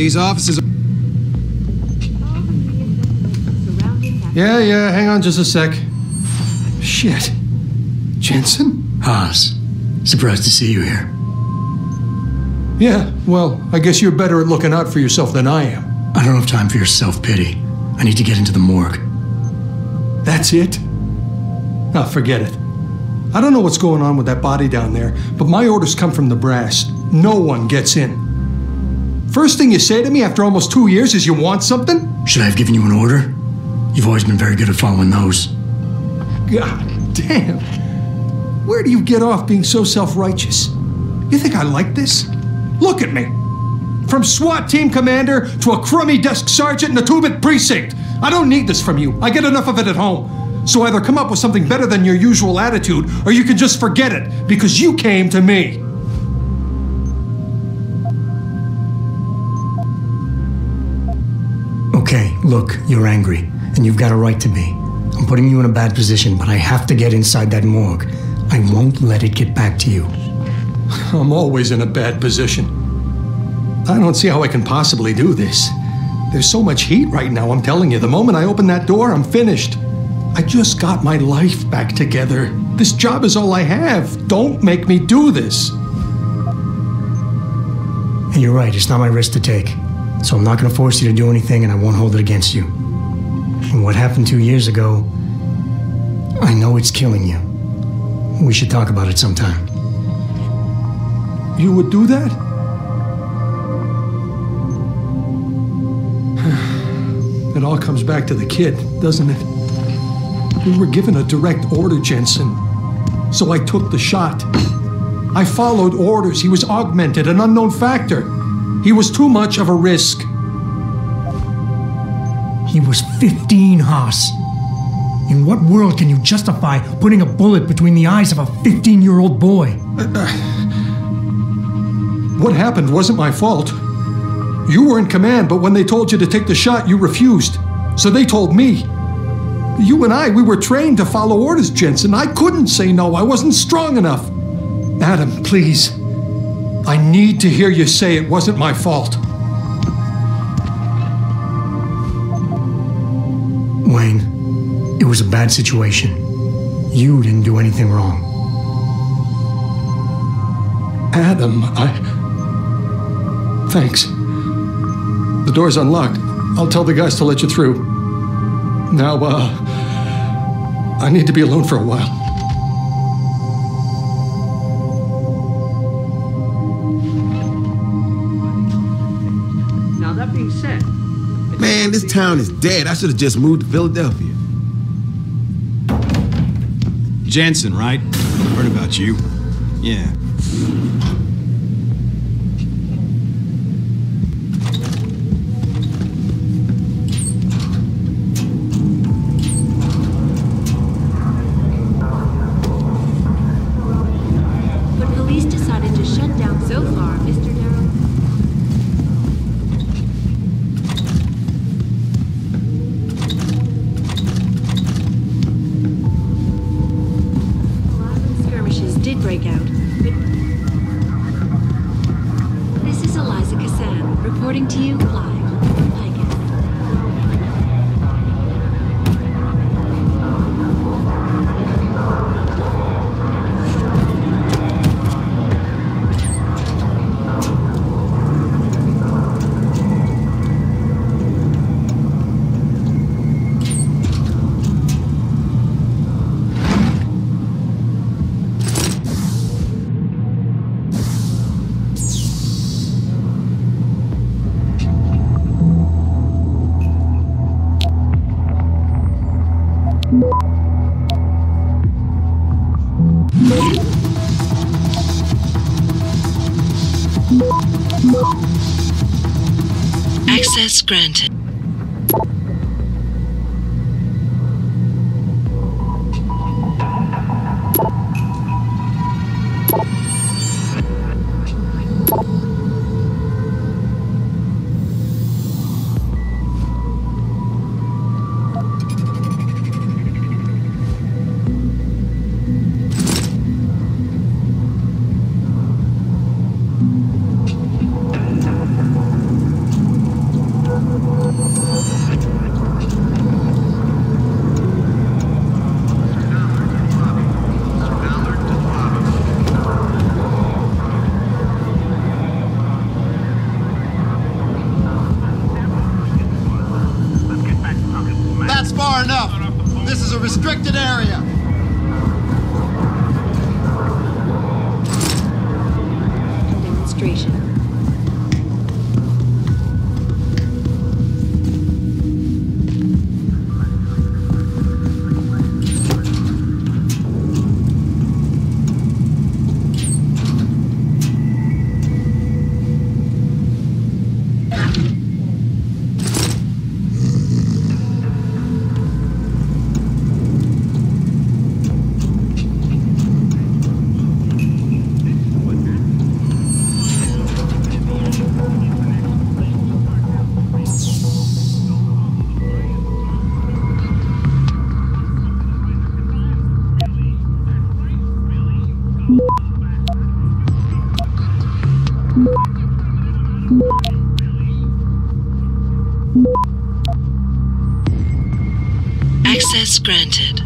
These offices are... Yeah, hang on just a sec. Shit. Jensen? Haas, surprised to see you here. Yeah, well, I guess you're better at looking out for yourself than I am. I don't have time for your self-pity. I need to get into the morgue. That's it? Oh, forget it. I don't know what's going on with that body down there, but my orders come from the brass. No one gets in. First thing you say to me after almost 2 years is you want something? Should I have given you an order? You've always been very good at following those. God damn. Where do you get off being so self-righteous? You think I like this? Look at me. From SWAT team commander to a crummy desk sergeant in the 2-bit precinct. I don't need this from you. I get enough of it at home. So either come up with something better than your usual attitude, or you can just forget it, because you came to me. Okay, look, you're angry, and you've got a right to be. I'm putting you in a bad position, but I have to get inside that morgue. I won't let it get back to you. I'm always in a bad position. I don't see how I can possibly do this. There's so much heat right now, I'm telling you. The moment I open that door, I'm finished. I just got my life back together. This job is all I have. Don't make me do this. And you're right, it's not my risk to take. So I'm not going to force you to do anything, and I won't hold it against you. And what happened 2 years ago, I know it's killing you. We should talk about it sometime. You would do that? It all comes back to the kid, doesn't it? We were given a direct order, Jensen. So I took the shot. I followed orders. He was augmented, an unknown factor. He was too much of a risk. He was 15, Haas. In what world can you justify putting a bullet between the eyes of a 15-year-old boy? What happened wasn't my fault. You were in command, but when they told you to take the shot, you refused. So they told me. You and I, we were trained to follow orders, Jensen. I couldn't say no. I wasn't strong enough. Adam, please. I need to hear you say it wasn't my fault. Wayne, it was a bad situation. You didn't do anything wrong. Adam, Thanks. The door's unlocked. I'll tell the guys to let you through. Now, I need to be alone for a while. Now, that being said... Man, this town is dead. I should have just moved to Philadelphia. Jensen, right? Heard about you. Yeah. Access granted. restricted area. Demonstration. Access granted.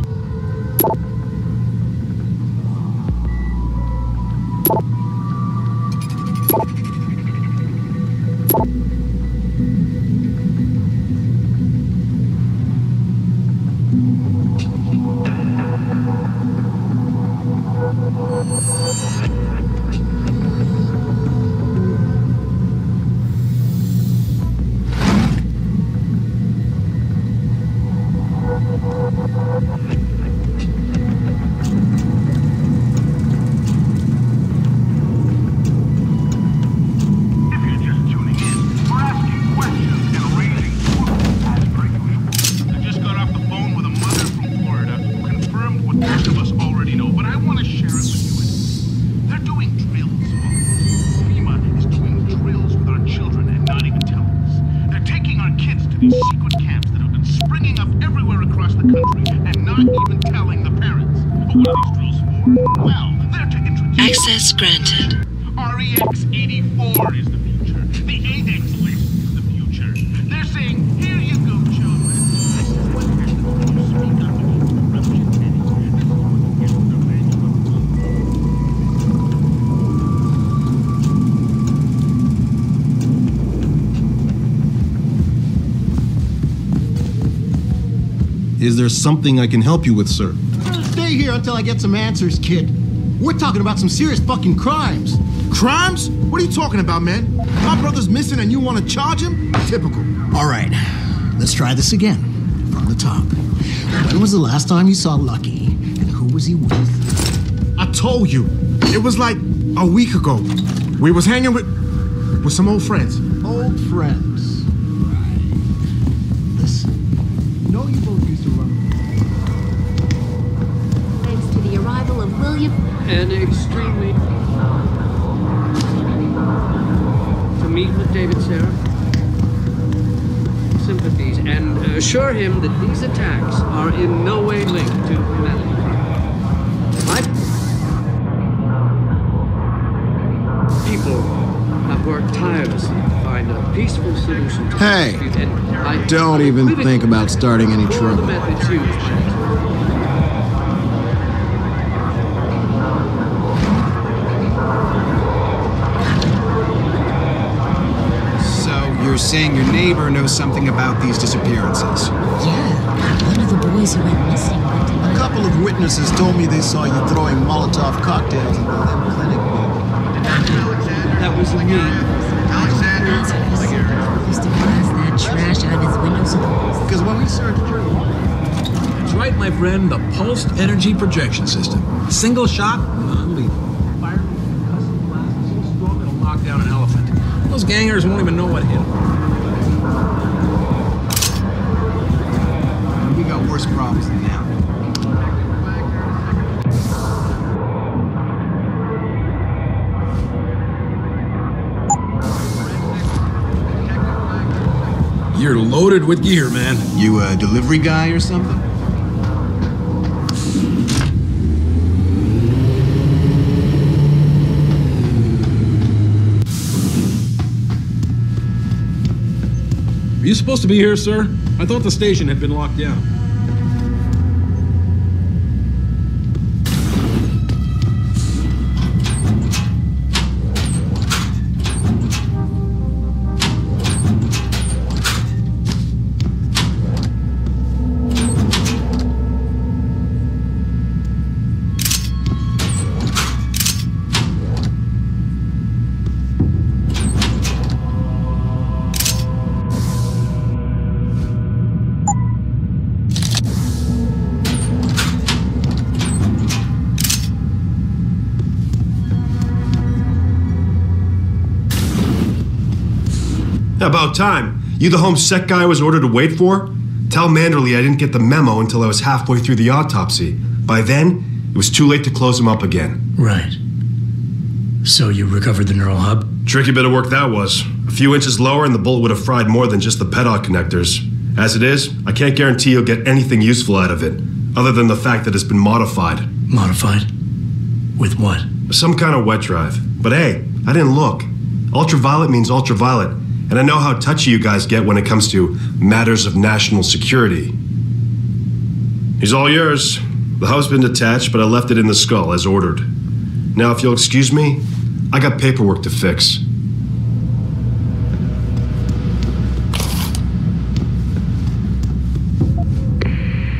Access granted. REX 84 is the future. The ADEX list is the future. They're saying, here you go, children. This is what happens when you speak up against corruption. This is what you get from the manual of Is there something I can help you with, sir? Stay here until I get some answers, kid. We're talking about some serious fucking crimes. Crimes? What are you talking about, man? My brother's missing and you want to charge him? Typical. All right, let's try this again. From the top. When was the last time you saw Lucky, and who was he with? I told you. It was like a week ago. We was hanging with some old friends. Old friends. Right. Listen, you know you both used to run. Thanks to the arrival of William. And extremely to meet with David Sarah, sympathies, and assure him that these attacks are in no way linked to humanity. My people have worked tirelessly to find a peaceful solution to Hey, the dispute, and I don't even think about starting any for trouble. the methods used by You're saying your neighbor knows something about these disappearances? Yeah, one of the boys who went missing went to A couple of witnesses told me they saw you throwing Molotov cocktails into them clinic building. that was me. Lazarus. Used to blast that trash out of his windows. Because when we searched your That's right, my friend, the pulsed energy projection system. Single shot, non-lethal. Fire concussive blast so strong it'll knock down an elephant. Those gangers won't even know what hit them. We got worse problems than that. You're loaded with gear, man. You a delivery guy or something? Are you supposed to be here, sir? I thought the station had been locked down. About time. You the home sec guy I was ordered to wait for? Tell Manderley I didn't get the memo until I was halfway through the autopsy. By then, it was too late to close him up again. Right. So you recovered the neural hub? Tricky bit of work that was. A few inches lower and the bullet would have fried more than just the pedal connectors. As it is, I can't guarantee you'll get anything useful out of it, other than the fact that it's been modified. Modified? With what? Some kind of wet drive. But hey, I didn't look. Ultraviolet means ultraviolet, and I know how touchy you guys get when it comes to matters of national security. He's all yours. The hub's been detached, but I left it in the skull as ordered. Now, if you'll excuse me, I got paperwork to fix.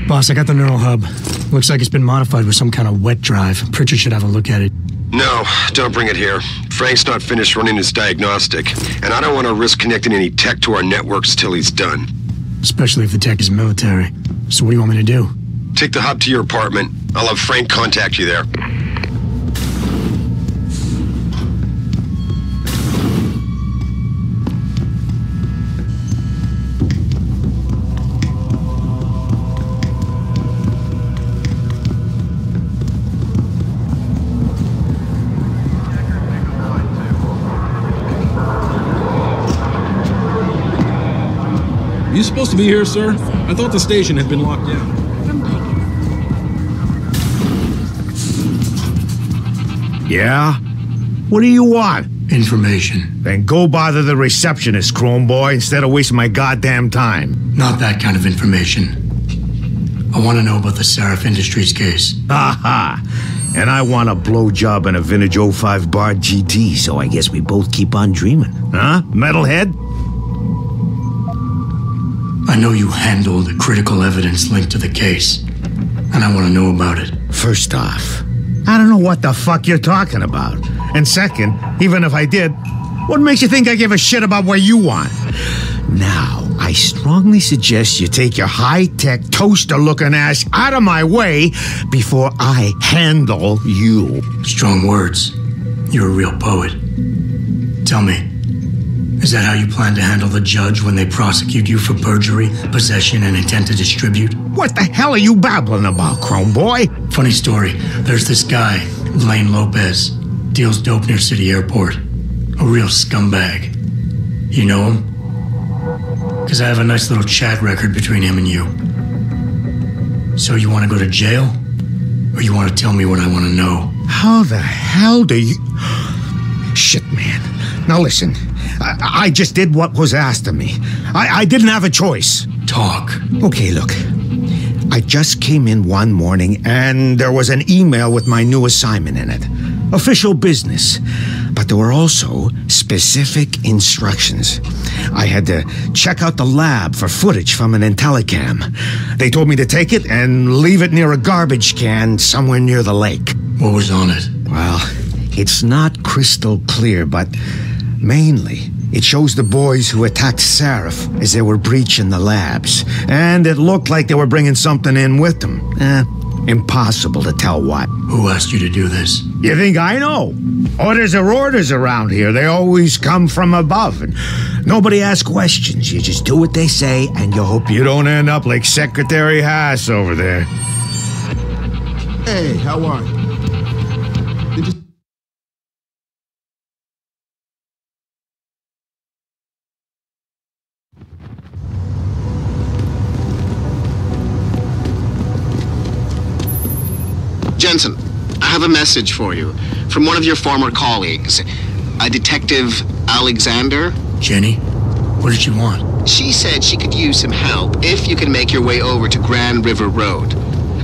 Boss, I got the neural hub. Looks like it's been modified with some kind of wet drive. Pritchard should have a look at it. No, don't bring it here. Frank's not finished running his diagnostic, and I don't want to risk connecting any tech to our networks till he's done. Especially if the tech is military. So what do you want me to do? Take the hub to your apartment. I'll have Frank contact you there. You supposed to be here, sir? I thought the station had been locked down. Yeah? What do you want? Information. Then go bother the receptionist, Chrome Boy, instead of wasting my goddamn time. Not that kind of information. I want to know about the Seraph Industries case. Aha! And I want a blowjob and a vintage 05 Bard GT, so I guess we both keep on dreaming. Huh, metalhead? I know you handled the critical evidence linked to the case, and I want to know about it. First off, I don't know what the fuck you're talking about. And second, even if I did, what makes you think I give a shit about what you want? Now, I strongly suggest you take your high-tech, toaster-looking ass out of my way before I handle you. Strong words. You're a real poet. Tell me, is that how you plan to handle the judge when they prosecute you for perjury, possession, and intent to distribute? What the hell are you babbling about, Chrome Boy? Funny story. There's this guy, Lane Lopez, deals dope near City Airport. A real scumbag. You know him? Because I have a nice little chat record between him and you. So you want to go to jail? Or you want to tell me what I want to know? How the hell do you... Shit, man. Now listen, I just did what was asked of me. I didn't have a choice. Talk. Okay, look. I just came in one morning and there was an email with my new assignment in it. Official business. But there were also specific instructions. I had to check out the lab for footage from an Intellicam. They told me to take it and leave it near a garbage can somewhere near the lake. What was on it? Well, it's not crystal clear, but mainly it shows the boys who attacked Seraph as they were breaching the labs. And it looked like they were bringing something in with them. Impossible to tell what. Who asked you to do this? You think I know? Orders are orders around here. They always come from above. And nobody asks questions. You just do what they say, and you hope you don't end up like Secretary Haas over there. Hey, how are you? Jensen, I have a message for you from one of your former colleagues, a Detective Alexander. Jenny? What did she want? She said she could use some help if you can make your way over to Grand River Road.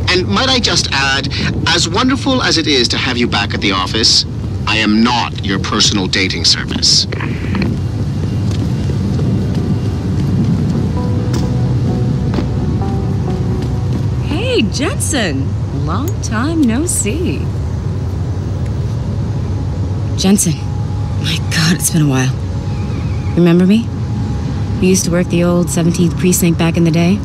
And might I just add, as wonderful as it is to have you back at the office, I am not your personal dating service. Hey, Jensen. Long time no see. Jensen. My God, it's been a while. Remember me? We used to work the old 17th precinct back in the day.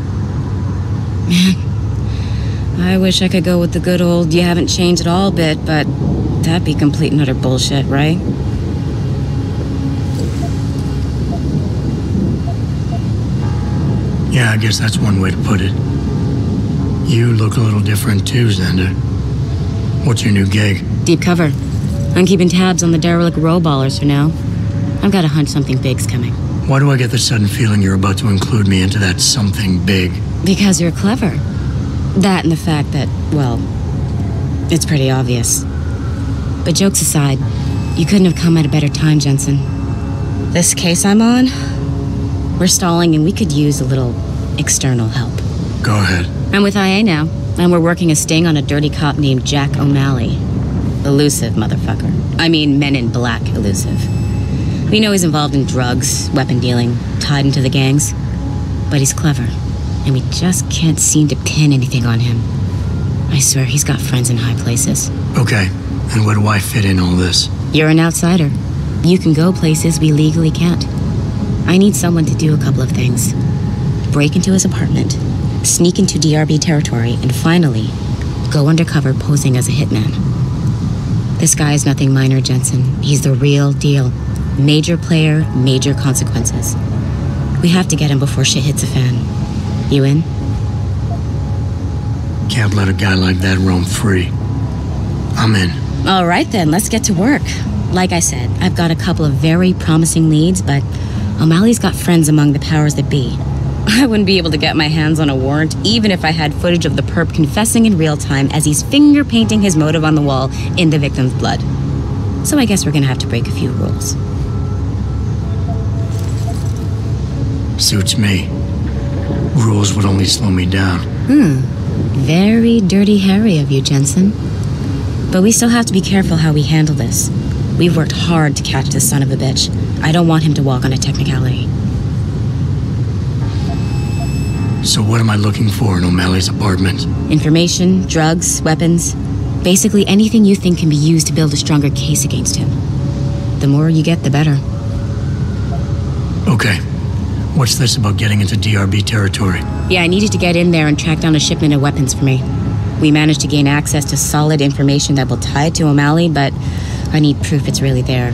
Man, I wish I could go with the good old you haven't changed at all bit, but that'd be complete and utter bullshit, right? Yeah, I guess that's one way to put it. You look a little different too, Xander. What's your new gig? Deep cover. I'm keeping tabs on the derelict row-ballers for now. I've got a hunch something big's coming. Why do I get the sudden feeling you're about to include me into that something big? Because you're clever. That and the fact that, well, it's pretty obvious. But jokes aside, you couldn't have come at a better time, Jensen. This case I'm on, we're stalling and we could use a little external help. Go ahead. I'm with IA now, and we're working a sting on a dirty cop named Jack O'Malley. Elusive motherfucker. I mean, Men in Black elusive. We know he's involved in drugs, weapon dealing, tied into the gangs. But he's clever, and we just can't seem to pin anything on him. I swear he's got friends in high places. Okay, and where do I fit in all this? You're an outsider. You can go places we legally can't. I need someone to do a couple of things. Break into his apartment, sneak into DRB territory, and finally, go undercover posing as a hitman. This guy is nothing minor, Jensen. He's the real deal. Major player, major consequences. We have to get him before shit hits the fan. You in? Can't let a guy like that roam free. I'm in. All right then, let's get to work. Like I said, I've got a couple of very promising leads, but O'Malley's got friends among the powers that be. I wouldn't be able to get my hands on a warrant, even if I had footage of the perp confessing in real time as he's finger painting his motive on the wall in the victim's blood. So I guess we're gonna have to break a few rules. Suits me. Rules would only slow me down. Very dirty Harry of you, Jensen. But we still have to be careful how we handle this. We've worked hard to catch this son of a bitch. I don't want him to walk on a technicality. So what am I looking for in O'Malley's apartment? Information, drugs, weapons. Basically anything you think can be used to build a stronger case against him. The more you get, the better. Okay. What's this about getting into DRB territory? Yeah, I needed to get in there and track down a shipment of weapons for me. We managed to gain access to solid information that will tie it to O'Malley, but I need proof it's really there.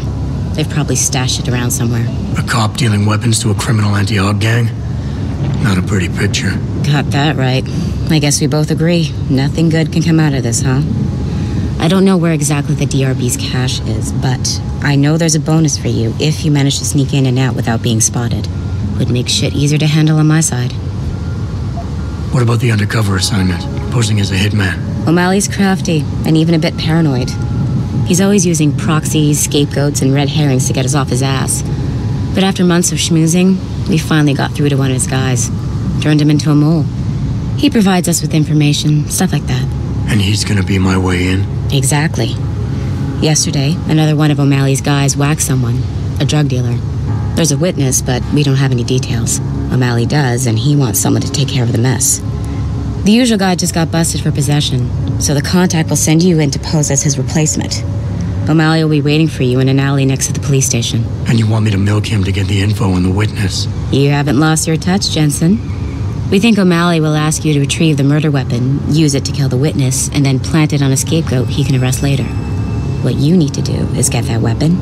They've probably stashed it around somewhere. A cop dealing weapons to a criminal anti-AUG gang? Not a pretty picture. Got that right. I guess we both agree. Nothing good can come out of this, huh? I don't know where exactly the DRB's cache is, but I know there's a bonus for you if you manage to sneak in and out without being spotted. Would make shit easier to handle on my side. What about the undercover assignment? Posing as a hitman? O'Malley's crafty, and even a bit paranoid. He's always using proxies, scapegoats, and red herrings to get us off his ass. But after months of schmoozing, we finally got through to one of his guys. Turned him into a mole. He provides us with information, stuff like that. And he's gonna be my way in? Exactly. Yesterday, another one of O'Malley's guys whacked someone, a drug dealer. There's a witness, but we don't have any details. O'Malley does, and he wants someone to take care of the mess. The usual guy just got busted for possession, so the contact will send you in to pose as his replacement. O'Malley will be waiting for you in an alley next to the police station. And you want me to milk him to get the info on the witness? You haven't lost your touch, Jensen. We think O'Malley will ask you to retrieve the murder weapon, use it to kill the witness, and then plant it on a scapegoat he can arrest later. What you need to do is get that weapon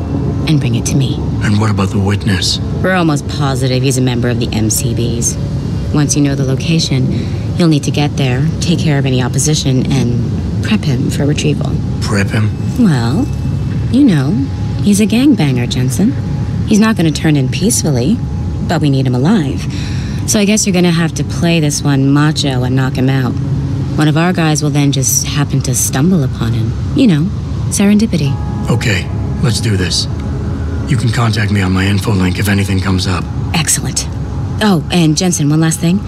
and bring it to me. And what about the witness? We're almost positive he's a member of the MCBs. Once you know the location, you'll need to get there, take care of any opposition, and prep him for retrieval. Prep him? Well, you know, he's a gangbanger, Jensen. He's not going to turn in peacefully, but we need him alive. So I guess you're going to have to play this one macho and knock him out. One of our guys will then just happen to stumble upon him. You know, serendipity. Okay, let's do this. You can contact me on my info link if anything comes up. Excellent. Oh, and Jensen, one last thing.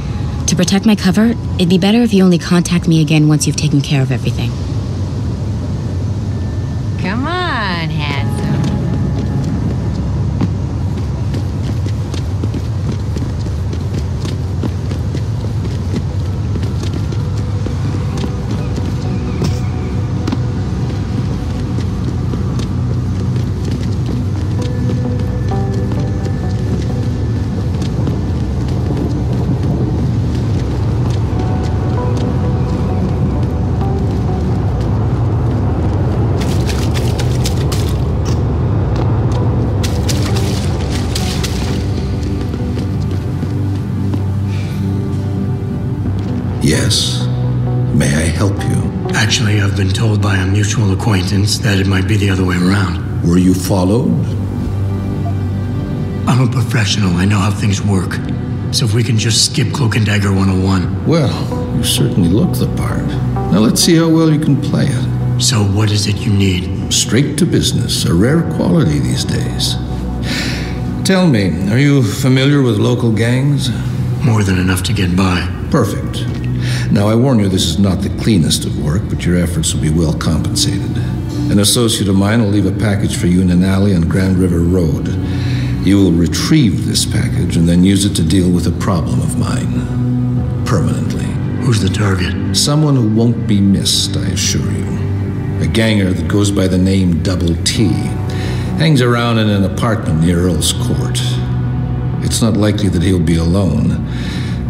To protect my cover, it'd be better if you only contact me again once you've taken care of everything. Come on, handsome. Yes. May I help you? Actually, I've been told by a mutual acquaintance that it might be the other way around. Were you followed? I'm a professional. I know how things work. So if we can just skip Cloak and Dagger 101. Well, you certainly look the part. Now let's see how well you can play it. So what is it you need? Straight to business, a rare quality these days. Tell me, are you familiar with local gangs? More than enough to get by. Perfect. Now I warn you, this is not the cleanest of work, but your efforts will be well compensated. An associate of mine will leave a package for you in an alley on Grand River Road. You will retrieve this package and then use it to deal with a problem of mine. Permanently. Who's the target? Someone who won't be missed, I assure you. A ganger that goes by the name Double T. Hangs around in an apartment near Earl's Court. It's not likely that he'll be alone,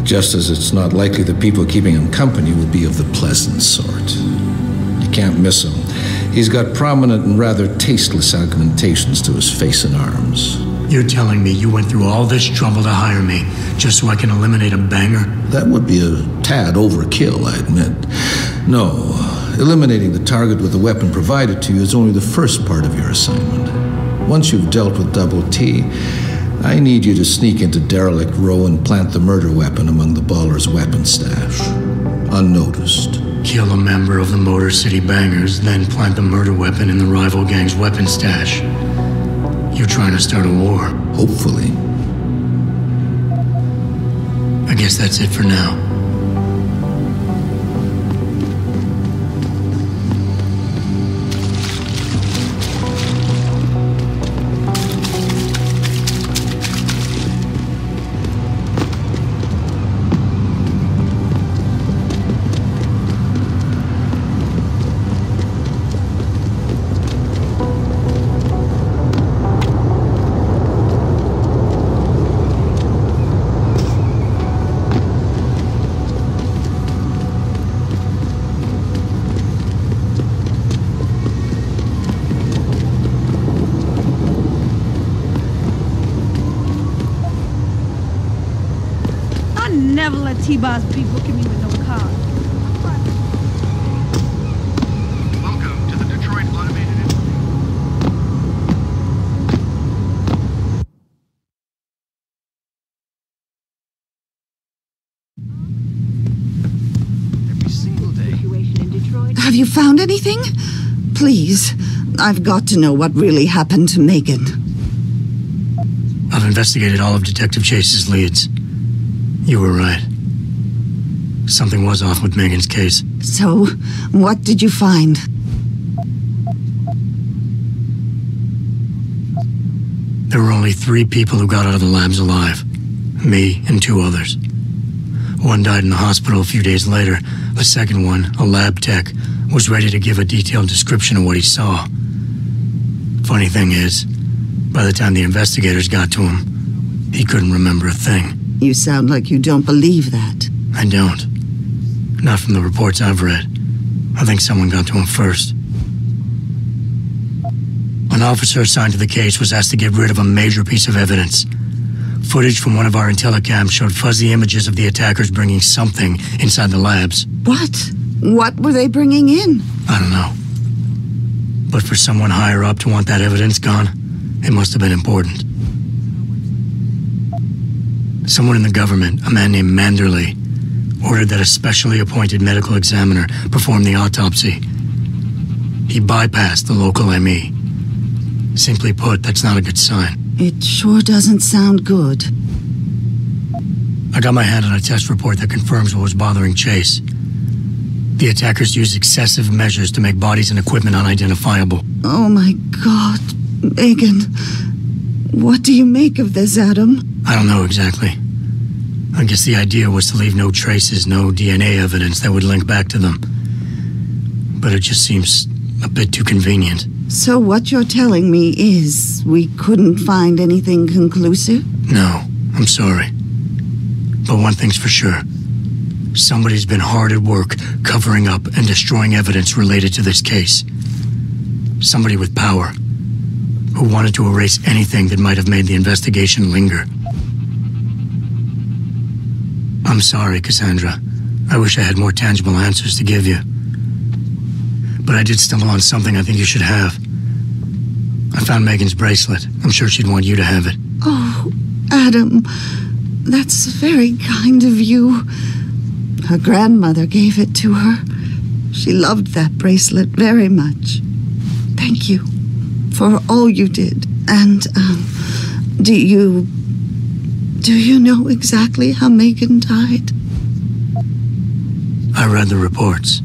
just as it's not likely the people keeping him company will be of the pleasant sort. You can't miss him. He's got prominent and rather tasteless augmentations to his face and arms. You're telling me you went through all this trouble to hire me just so I can eliminate a banger? That would be a tad overkill, I admit. No, eliminating the target with the weapon provided to you is only the first part of your assignment. Once you've dealt with Double T, I need you to sneak into Derelict Row and plant the murder weapon among the Baller's weapon stash. Unnoticed. Kill a member of the Motor City Bangers, then plant the murder weapon in the rival gang's weapon stash. You're trying to start a war. Hopefully. I guess that's it for now. Never let T-Boss be booking me with no car. Welcome to the Detroit Automated Every single day. Situation in Detroit. Have you found anything? Please, I've got to know what really happened to Megan. I've investigated all of Detective Chase's leads. You were right. Something was off with Megan's case. So, what did you find? There were only 3 people who got out of the labs alive. Me and 2 others. One died in the hospital a few days later. The second one, a lab tech, was ready to give a detailed description of what he saw. Funny thing is, by the time the investigators got to him, he couldn't remember a thing. You sound like you don't believe that. I don't. Not from the reports I've read. I think someone got to him first. An officer assigned to the case was asked to get rid of a major piece of evidence. Footage from one of our intellicams showed fuzzy images of the attackers bringing something inside the labs. What? What were they bringing in? I don't know. But for someone higher up to want that evidence gone, it must have been important. Someone in the government, a man named Manderley, ordered that a specially appointed medical examiner perform the autopsy. He bypassed the local ME. Simply put, that's not a good sign. It sure doesn't sound good. I got my hand on a test report that confirms what was bothering Chase. The attackers used excessive measures to make bodies and equipment unidentifiable. Oh my God, Megan. What do you make of this, Adam? I don't know exactly. I guess the idea was to leave no traces, no DNA evidence that would link back to them. But it just seems a bit too convenient. So what you're telling me is we couldn't find anything conclusive? No, I'm sorry. But one thing's for sure. Somebody's been hard at work covering up and destroying evidence related to this case. Somebody with power, who wanted to erase anything that might have made the investigation linger. I'm sorry, Cassandra, I wish I had more tangible answers to give you. But I did stumble on something I think you should have. I found Megan's bracelet. I'm sure she'd want you to have it. Oh, Adam, that's very kind of you. Her grandmother gave it to her. She loved that bracelet very much. Thank you for all you did. And, do you know exactly how Megan died? I read the reports.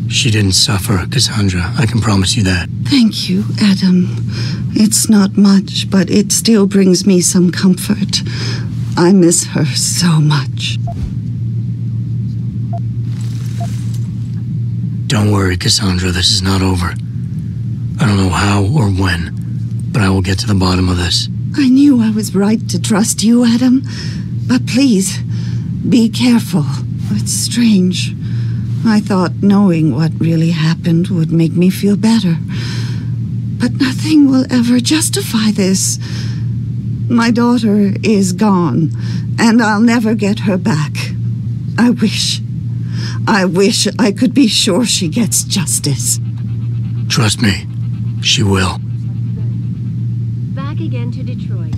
She didn't suffer, Cassandra. I can promise you that. Thank you, Adam. It's not much, but it still brings me some comfort. I miss her so much. Don't worry, Cassandra. This is not over. I don't know how or when, but I will get to the bottom of this. I knew I was right to trust you, Adam. But please, be careful. It's strange. I thought knowing what really happened would make me feel better. But nothing will ever justify this. My daughter is gone, and I'll never get her back. I wish I could be sure she gets justice. Trust me, she will. Back again to Detroit.